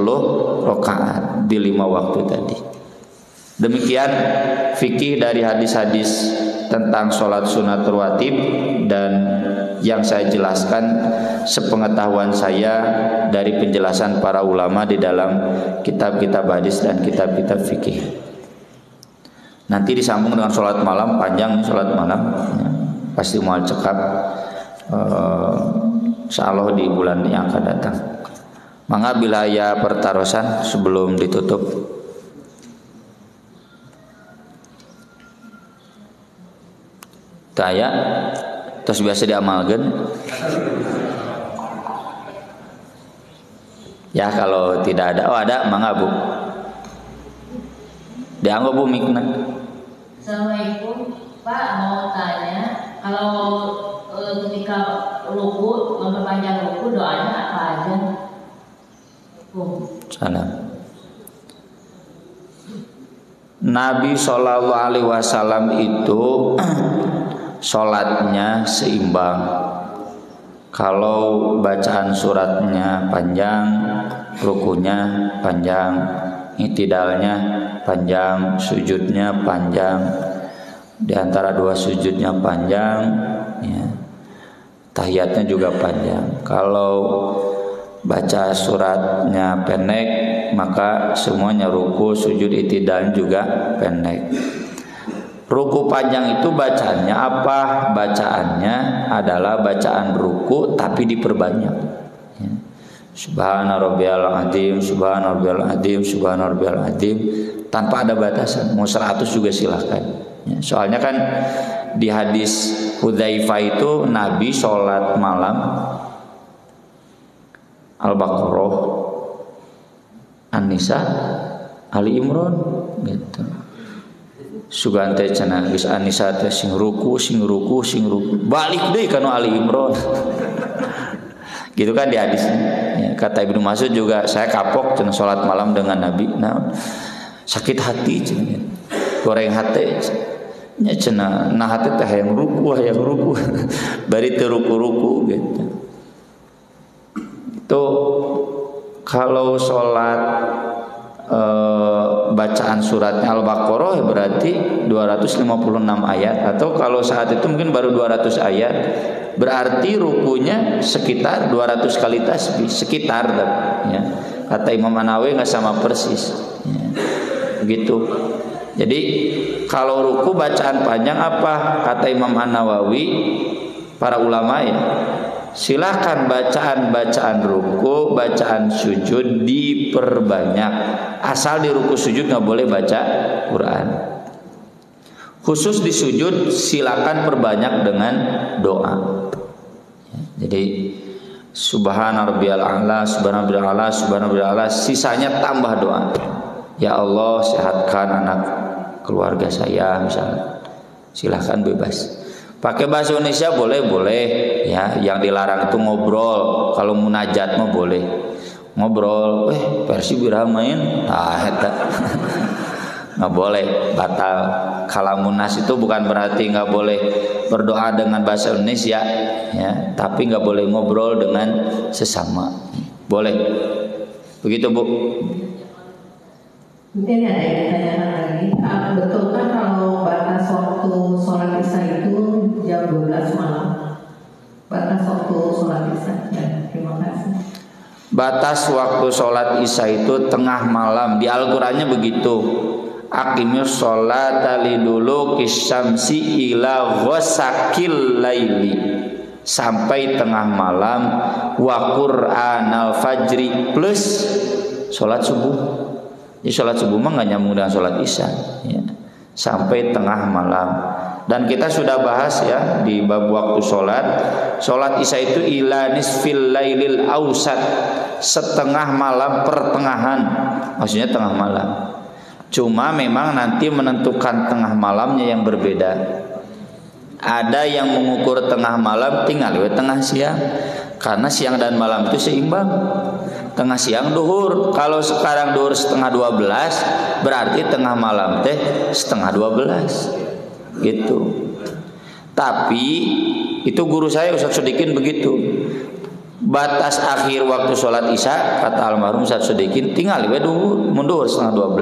rakaat di 5 waktu tadi. Demikian fikih dari hadis-hadis tentang sholat sunat rawatib, dan yang saya jelaskan sepengetahuan saya dari penjelasan para ulama di dalam kitab-kitab hadis dan kitab-kitab fikih. Nanti disambung dengan sholat malam, panjang sholat malam ya, pasti mual cekap insyaallah di bulan yang akan datang. Mangga bila ya pertarosan sebelum ditutup. Taya terus biasa diamalkan ya, kalau tidak ada, ada mangga Bu, dianggap Bu mikna. Assalamualaikum Pak, mau tanya kalau ketika ruku memperpanjang ruku doanya apa aja? Salam. Nabi Shallallahu Alaihi Wasallam itu sholatnya seimbang. Kalau bacaan suratnya panjang, rukunya panjang, i'tidalnya panjang, sujudnya panjang, di antara dua sujudnya panjang, ya. Tahiyatnya juga panjang. Kalau baca suratnya pendek, maka semuanya ruku, sujud, i'tidal juga pendek. Ruku panjang itu bacaannya apa? Bacaannya adalah bacaan ruku tapi diperbanyak. Ya. Subhana rabbiyal azim, subhana rabbiyal azim, subhana rabbiyal azim, tanpa ada batasan. Mau 100 juga silahkan. Ya. Soalnya kan di hadis Hudzaifah itu Nabi sholat malam Al-Baqarah, An-Nisa, Ali Imran gitu. Sugante cenah geus An-Nisa teh sing ruku, balik deui kana Ali Imran. Gitu kan di hadisnya. Ya, kata Ibnu Mas'ud juga, saya kapok cenah salat malam dengan Nabi. Nah, sakit hati cenah. Goreng hati. Nya cenah nah hati teh hayang ruku. Bari teu ruku-ruku gitu. Itu kalau sholat bacaan suratnya Al-Baqarah berarti 256 ayat, atau kalau saat itu mungkin baru 200 ayat, berarti rukunya sekitar 200 kali tasbih, sekitar ya. Kata Imam An-Nawawi nggak sama persis ya. Begitu. Jadi kalau ruku bacaan panjang apa? Kata Imam An-Nawawi, para ulama ya, silakan bacaan ruku, bacaan sujud diperbanyak. Asal di ruku sujud nggak boleh baca Quran. Khusus di sujud silakan perbanyak dengan doa. Jadi subhana rabbiyal a'la, subhana rabbiyal a'la, subhana rabbiyal a'la, sisanya tambah doa. Ya Allah, sehatkan anak keluarga saya misalnya. Silakan bebas. Pakai bahasa Indonesia boleh ya. Yang dilarang itu ngobrol. Kalau munajat mah boleh ngobrol. Versi biraha main? Eta nggak boleh, batal. Kalamun nas itu bukan berarti nggak boleh berdoa dengan bahasa Indonesia, ya. Tapi nggak boleh ngobrol dengan sesama. Boleh. Begitu Bu. Mungkin ada yang ditanyakan lagi. Betulkah kalau batas waktu sholat isya itu jam 12 malam? Batas waktu sholat isya. Ya, terima kasih. Batas waktu sholat isya itu tengah malam. Di Al-Qurannya begitu. Aqimus sholata liduluki syamsi ila ghasaqil laili, sampai tengah malam, wa qur'anal fajri, plus sholat subuh. Jadi sholat subuh mah nggak nyambung dengan sholat isya, ya. Sampai tengah malam. Dan kita sudah bahas ya di bab waktu sholat isya itu ila nisfil lailil ausat, setengah malam pertengahan, maksudnya tengah malam. Cuma memang nanti menentukan tengah malamnya yang berbeda. Ada yang mengukur tengah malam tinggal tengah siang, karena siang dan malam itu seimbang. Tengah siang duhur, kalau sekarang duhur setengah 12, berarti tengah malam teh setengah 12 gitu. Tapi itu guru saya Ustaz Sodikin begitu. Batas akhir waktu sholat isya kata almarhum Ustaz Sodikin tinggal duhur, mundur setengah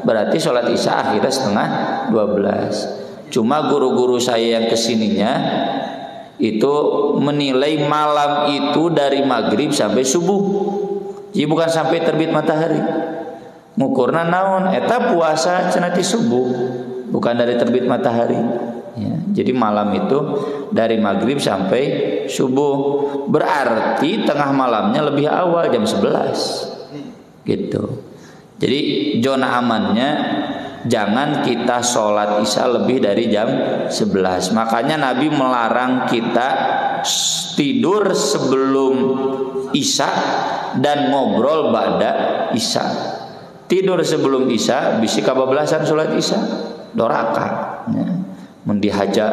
12, berarti sholat isya akhirnya setengah 12. Cuma guru-guru saya yang kesininya itu menilai malam itu dari maghrib sampai subuh. Jadi bukan sampai terbit matahari. Ngukurna naon? Eta puasa cenah ti subuh, bukan dari terbit matahari. Ya, jadi malam itu dari maghrib sampai subuh. Berarti tengah malamnya lebih awal jam 11 gitu. Jadi zona amannya jangan kita sholat isya lebih dari jam 11. Makanya Nabi melarang kita tidur sebelum isya dan ngobrol ba'da isya. Tidur sebelum isya bisi kabablasan sholat isya 2 rakaat ya. Mendihaja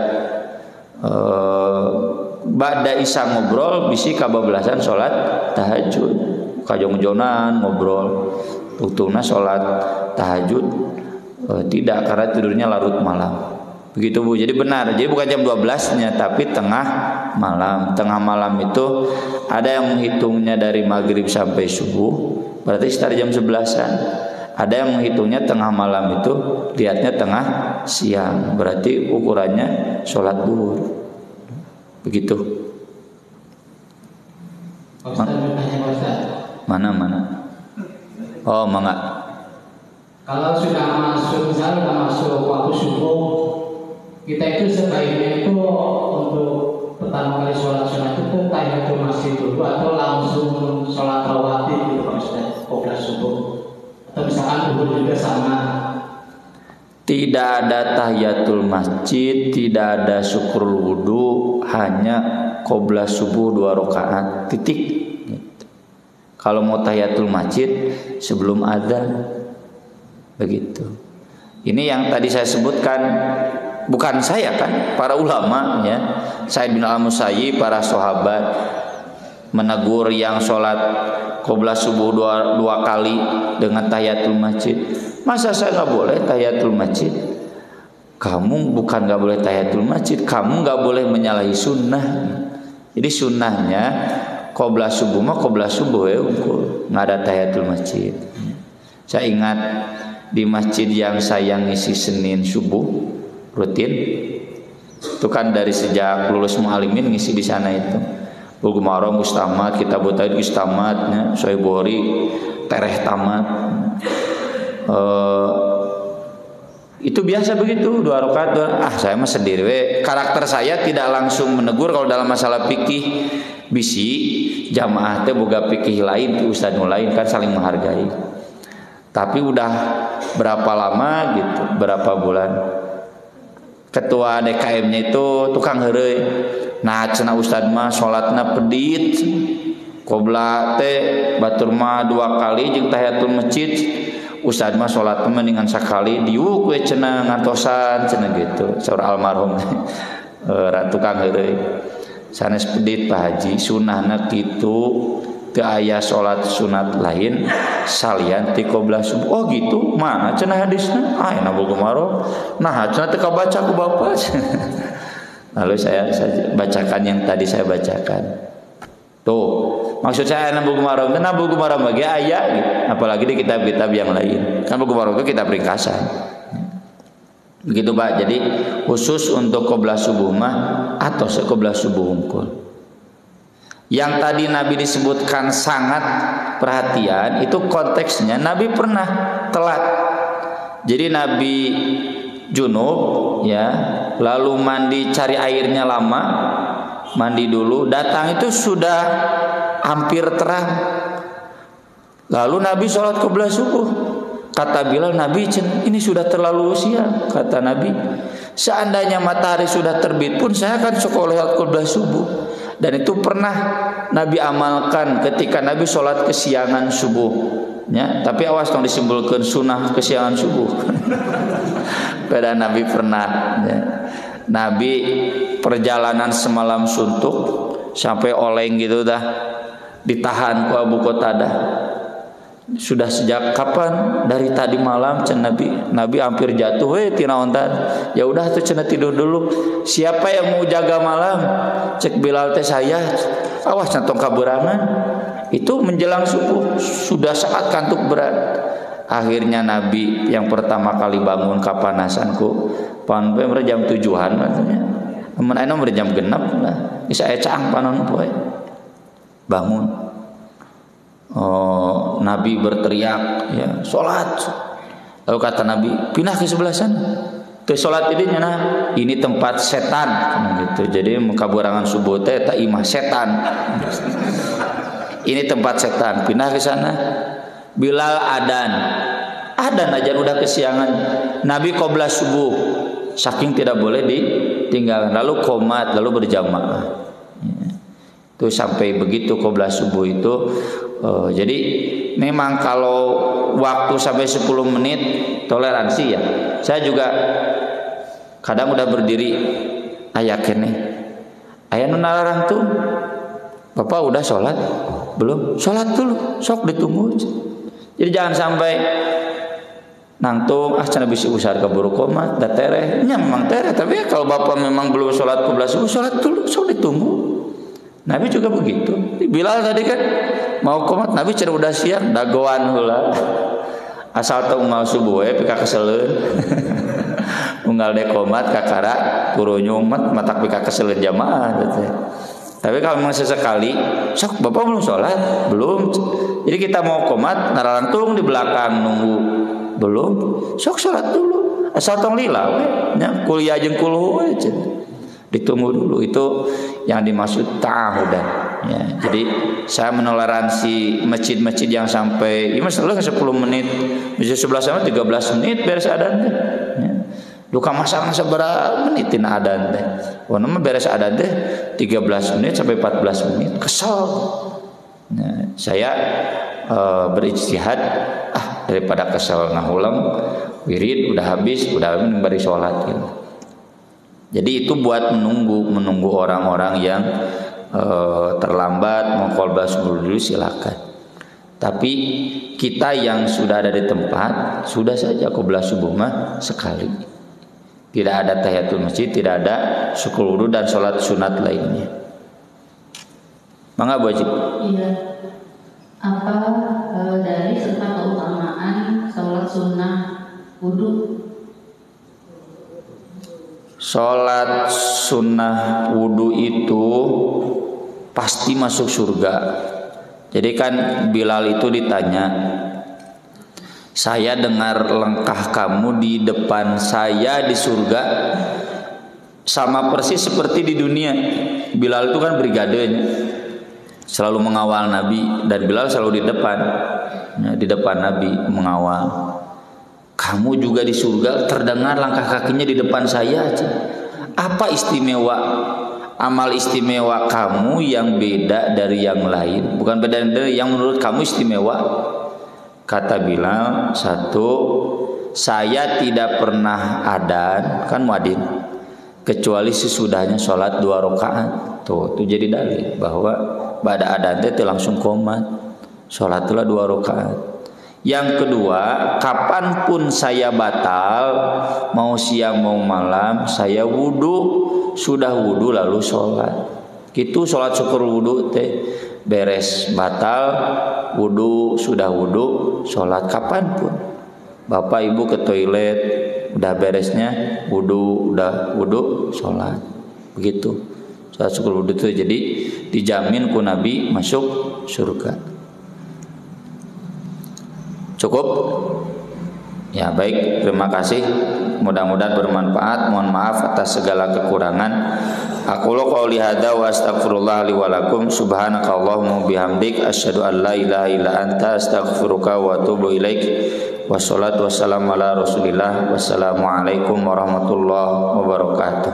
ba'da isya ngobrol bisi kabablasan sholat tahajud. Kajong-jonan ngobrol uktuna sholat tahajud tidak, karena tidurnya larut malam. Begitu Bu. Jadi benar. Jadi bukan jam 12-nya tapi tengah malam. Tengah malam itu ada yang menghitungnya dari maghrib sampai subuh, berarti sekitar jam 11-an. Ada yang menghitungnya tengah malam itu lihatnya tengah siang, berarti ukurannya sholat duhur. Begitu. Mana? Oh, mangga. Kalau sudah masuk waktu subuh, kita itu sebaiknya itu untuk pertama kali sholat sunat itu tahiyatul masjid dulu atau langsung sholat rawatib gitu Pak Ustaz, qobliyah subuh, atau misalkan duhur juga sama. Tidak ada tahiyatul masjid, tidak ada syukur wudu, hanya qobliyah subuh 2 rakaat titik. Gitu. Kalau mau tahiyatul masjid sebelum adzan. Begitu. Ini yang tadi saya sebutkan, bukan saya kan, para ulama ya. Sa'id bin al-Musayyib, para sahabat menegur yang sholat qobliyah subuh 2 kali dengan tahiyatul masjid. Masa saya nggak boleh tahiyatul masjid? Kamu bukan nggak boleh tahiyatul masjid, kamu nggak boleh menyalahi sunnah. Jadi sunnahnya qobliyah subuh mah qobliyah subuh ya, nggak ada tahiyatul masjid. Saya ingat di masjid yang saya ngisi Senin subuh rutin, itu kan dari sejak lulus mu'alimin ngisi di sana itu. Bulughul Maram Gustamat, kita Tauhid Gustamatnya, Sohibori tereh tamat. Itu biasa begitu 2 rakaat. Saya mah sendiri. Karakter saya tidak langsung menegur kalau dalam masalah fikih. Bisi jamaah teh boga fikih lain, tuh ustaz lain kan saling menghargai. Tapi udah berapa lama gitu, berapa bulan ketua DKM-nya itu tukang heureuy. Nah cenah ustad mah salatna pedit, qobla teh batur mah 2 kali jeung tahiyatul masjid. Ustad mah salat mendingan sakali diuk we cenah ngantosan cenah gitu. Saur almarhum tukang heureuy. Sanes pedit Pak Haji, sunnahna kitu. Teu aya salat sunat lain salian ti qobliyah subuh. Oh gitu, mana cenah hadisna? Aya Bulughul Maram. Nah, cenah teu kabaca ku Bapak. Lalu saya bacakan yang tadi saya bacakan. Tuh, maksud saya Bulughul Maram, nah Bulughul Maram bagi aya gitu. Apalagi di kitab-kitab yang lain. Kan Bulughul Maram itu kitab ringkasan. Begitu Pak. Jadi khusus untuk qobliyah subuh mah atau qobliyah subuh hungkul. Yang tadi Nabi disebutkan sangat perhatian, itu konteksnya Nabi pernah telat. Jadi Nabi junub ya, lalu mandi cari airnya lama, mandi dulu, datang itu sudah hampir terang. Lalu Nabi sholat qobliyah subuh. Kata Bilal, Nabi, ini sudah terlalu siang. Kata Nabi, seandainya matahari sudah terbit pun saya akan sholat qiblat subuh. Dan itu pernah Nabi amalkan ketika Nabi sholat kesiangan subuh. Ya, tapi awas dong disimpulkan sunnah kesiangan subuh. Pada Nabi pernah. Ya. Nabi perjalanan semalam suntuk sampai oleng gitu dah, ditahan ku Abu Qatadah. Sudah sejak kapan? Dari tadi malam cen Nabi hampir jatuh tina ontan. Ya udah tuh cenah tidur dulu. Siapa yang mau jaga malam? Cek Bilal teh saya. Awas nantong kaberangan. Itu menjelang subuh sudah saat kantuk berat. Akhirnya Nabi yang pertama kali bangun kapanasanku pan jam 7-an katanya. Amun aya jam 6 lah. Bisa ecang panon poe. Bangun. Oh, Nabi berteriak, ya, sholat. Lalu kata Nabi, pindah ke sebelah sana. Ke sholat ini nah, ini tempat setan, gitu. Jadi kaburangan subuh teh tak imah setan. Ini tempat setan, pindah ke sana. Bilal adan aja udah kesiangan. Nabi qoblah subuh, saking tidak boleh ditinggalkan. Lalu qomat, lalu berjamaah. Itu sampai begitu qoblah subuh itu. Jadi memang kalau waktu sampai 10 menit toleransi ya. Saya juga kadang udah berdiri aya kene. Aya nu nalarang tuh. Bapak udah sholat? Belum? Sholat dulu, sok ditunggu. Jadi jangan sampai nangtung cenah bisi usar kaburu qomat da tereh. Nya memang tereh, tapi ya kalau Bapak memang belum sholat qiblat subuh, sholat dulu, sok ditunggu. Nabi juga begitu. Bilal tadi kan mau qomat, Nabi cenah udah siang dagoan heula. Asal teu unggal subuh we pika keseleun. Unggal de qomat kakara kurunyung matak pika keseleun jamaah teh. Tapi kalau memang sesekali, sok Bapak belum sholat? Belum. Jadi kita mau qomat naralantung di belakang nunggu. Belum. Sok sholat dulu. Asal tong lila we nya kuliah jeung kulhu we cenah. Ditunggu dulu, itu yang dimaksud ta'ahudan ya. Jadi saya menoleransi masjid-masjid yang sampai ya masalah 10 menit, masjid sebelah sana 13 menit beres adzan teh ya. Duka masak sabaraha menitin adzan teh. Wonna beres adzan teh 13 menit sampai 14 menit kesel. Nah, saya berijtihad daripada kesel ngahulang wirid udah habis, udah bari salat gitu. Jadi itu buat menunggu orang-orang yang terlambat mau qiblat subuh dulu silakan. Tapi kita yang sudah ada di tempat sudah saja qiblat subuh mah sekali. Tidak ada tahiyatul masjid, tidak ada syukur wudu dan sholat sunat lainnya. Mangga Bu Haji. Iya. Apa dari serta keutamaan sholat sunnah wudu? Sholat sunnah wudu itu pasti masuk surga. Jadi kan Bilal itu ditanya, saya dengar langkah kamu di depan saya di surga sama persis seperti di dunia. Bilal itu kan brigadenya, selalu mengawal Nabi, dan Bilal selalu di depan, di depan Nabi mengawal. Kamu juga di surga terdengar langkah kakinya di depan saya. Apa istimewa, amal istimewa kamu yang beda dari yang lain? Bukan beda dari yang menurut kamu istimewa. Kata Bilal, satu, saya tidak pernah adzan, kan muadzin, kecuali sesudahnya sholat 2 rakaat. Tuh, itu jadi dalil bahwa pada adzan itu langsung qomat. Sholatlah 2 rakaat. Yang kedua, kapanpun saya batal, mau siang mau malam, saya wudu, sudah wudu lalu sholat. Gitu sholat syukur wudu teh, beres batal, wudu, sudah wudu, sholat kapanpun. Bapak ibu ke toilet, udah beresnya, wudu, udah wudu, sholat. Begitu. Sholat syukur wudu itu jadi dijamin ku Nabi masuk surga. Cukup? Ya baik, terima kasih. Mudah-mudahan bermanfaat. Mohon maaf atas segala kekurangan. Aqulu qouli hadza wa astaghfirullah li wa lakum. Subhanakallahumma bihamdik asyhadu an la ilaha illa anta astaghfiruka wa atubu ilaik. Wassalatu wassalamu ala Rasulillah. Wassalamualaikum warahmatullahi wabarakatuh.